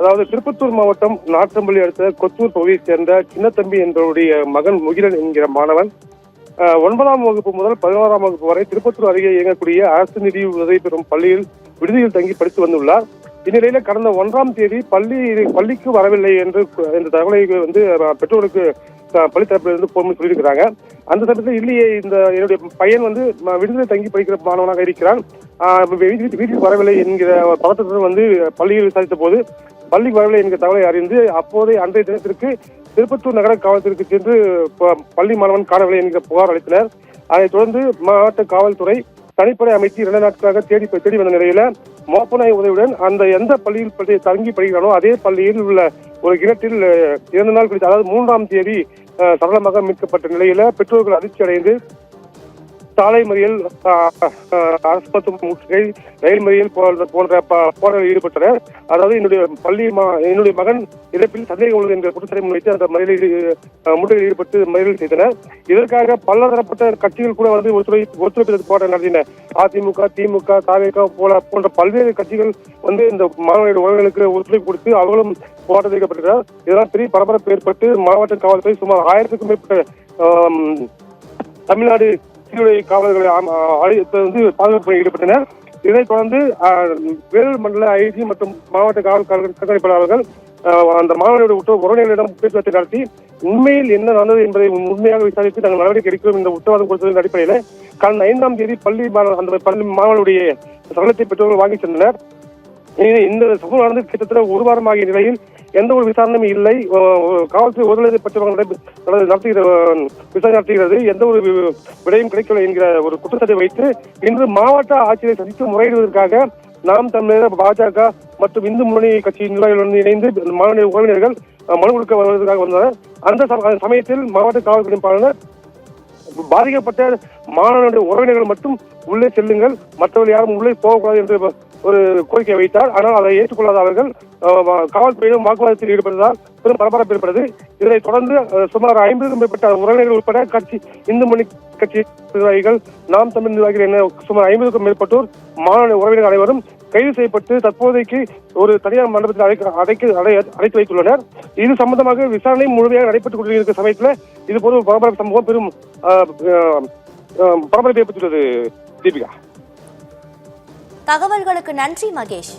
அதாவது திருப்பத்தூர் மாவட்டம் நாற்றம்பள்ளி அடுத்த கொத்தூர் பகுதியைச் சேர்ந்த சின்னத்தம்பி என்பவருடைய மகன் முகிலன் என்கிற மாணவன் 9ஆம் வகுப்பு முதல் 11ஆம் வகுப்பு வரை திருப்பத்தூர் அருகே இயங்கக்கூடிய அரசு நிதி உதவி பெறும் பள்ளியில் விடுதியில் தங்கி படித்து வந்துள்ளார். இந்நிலையில கடந்த 1ஆம் தேதி பள்ளிக்கு வரவில்லை என்று இந்த தகவலை பெற்றோருக்கு பள்ளி தரப்பிலிருந்து போன் சொல்லியிருக்கிறாங்க. அந்த சமயத்தில் இல்லையே, என்னுடைய பையன் விடுதலை தங்கி படிக்கிற மாணவனாக இருக்கிறான், வீட்டுக்கு வரவில்லை என்கிற பதட்டத்துடன் பள்ளியில் விசாரித்த போது பள்ளிக்கு வரவில்லை என்கிற தகவலை அறிந்து அப்போதே அன்றைய தினத்திற்கு திருப்பத்தூர் நகர காவல்துறைக்கு சென்று பள்ளி மாணவன் காணவில்லை என்கிற புகார் அளித்தனர். அதைத் தொடர்ந்து மாவட்ட காவல்துறை தனிப்படை அமைத்து 2 நாட்களாக தேடி வந்த நிலையில மோப்பநாய் உதவியுடன் எந்த பள்ளியில் தங்கி படிக்கிறானோ அதே பள்ளியில் உள்ள ஒரு கிணற்றில் 2 நாள் கழித்து, அதாவது 3ஆம் தேதி சடலமாக மீட்கப்பட்ட நிலையில பெற்றோர்கள் அதிர்ச்சி அடைந்து சாலை மறியல், அரசு முற்றுகை, ரயில் மறியல் போன்ற போராட்டத்தில் ஈடுபட்டனர். அதாவது என்னுடைய மகன் இறப்பில் சந்தேகம் உள்ளது என்ற குற்றச்சாட்டை முன்வைத்து அந்த முற்றுகையில் ஈடுபட்டு மறியல் செய்தனர். இதற்காக பலதரப்பட்ட கட்சிகள் கூட ஒத்துழைப்பு போராட்டம் நடத்தின. அதிமுக, திமுக, தவேக போன்ற பல்வேறு கட்சிகள் இந்த மாணவர்களுடைய உறவுகளுக்கு ஒத்துழைப்பு கொடுத்து அவர்களும் போராட்டத்தில் ஈடுபட்டனர். இதனால் பெரிய பரபரப்பு ஏற்பட்டு மாவட்ட காவல்துறை சுமார் 1000க்கும் மேற்பட்ட தமிழ்நாடு காவலர்களை பாதுகாப்பு ஈடுபட்டனர். இதைத் தொடர்ந்து வேலூர் மண்டல ஐஜி மற்றும் மாவட்ட காவல் கண்காணிப்பாளர்கள் அந்த மாணவர்களுடைய உறவினர்களிடம் பேச்சுவார்த்தை நடத்தி உண்மையில் என்ன நடந்தது என்பதை உண்மையாக விசாரித்து நாங்கள் நடவடிக்கை எடுக்கிறோம் என்ற உத்தரவாதம் கொடுத்ததன் அடிப்படையில் கடந்த 5ஆம் தேதி பள்ளி மாணவர்களுடைய சடலத்தை பெற்றோர்கள் வாங்கி சென்றனர். இந்த சம்பவம் நடந்து கிட்டத்தட்ட 1 வாரம் ஆகிய நிலையில் எந்த ஒரு விசாரணையும் இல்லை. காவல்துறை ஒருநிலை பற்றியவர்கள் விசாரணை நடத்துகிறது, எந்த ஒரு விடையும் கிடைக்கவில்லை என்கிற ஒரு குற்றச்சாட்டை வைத்து இன்று மாவட்ட ஆட்சியரை சந்தித்து முறையிடுவதற்காக நாம் தமிழர், பாஜக மற்றும் இந்து முன்னணி கட்சி நிர்வாகிகளுடன் இணைந்து மாணவ உறவினர்கள் மனு கொடுக்க வருவதற்காக வந்தனர். அந்த சமயத்தில் மாவட்ட காவல் கண்காணிப்பாளர் பாதிக்கப்பட்ட மாணவனுடைய உறவினர்கள் மட்டும் உள்ளே செல்லுங்கள், மற்றவர்கள் யாரும் உள்ளே போகக்கூடாது என்று ஒரு கோரிக்கை வைத்தார். ஆனால் அதை ஏற்றுக்கொள்ளாத அவர்கள் காவல்துறையிடம் வாக்குவாதத்தில் ஈடுபட்டதால் பெரும் பரபரப்பு ஏற்பட்டது. இதனைத் தொடர்ந்து சுமார் 50க்கும் மேற்பட்ட உறவினர்கள் உட்பட இந்து முன்னணி கட்சி நிர்வாகிகள், நாம் தமிழ் நிர்வாகிகள் என சுமார் 50க்கும் மேற்பட்டோர் மாணவ உறவினர்கள் அனைவரும் கைது செய்யப்பட்டு தற்போதைக்கு ஒரு தனியார் மண்டபத்தில் அடைத்து வைத்துள்ளனர். இது சம்பந்தமாக விசாரணை முழுமையாக நடைபெற்றுக் கொண்டிருக்கிற சமயத்தில் இது போல பரபரப்பு சம்பவம் பெரும் பரபரப்பு ஏற்பட்டுள்ளது. தீபிகா, தகவல்களுக்கு நன்றி மகேஷ்.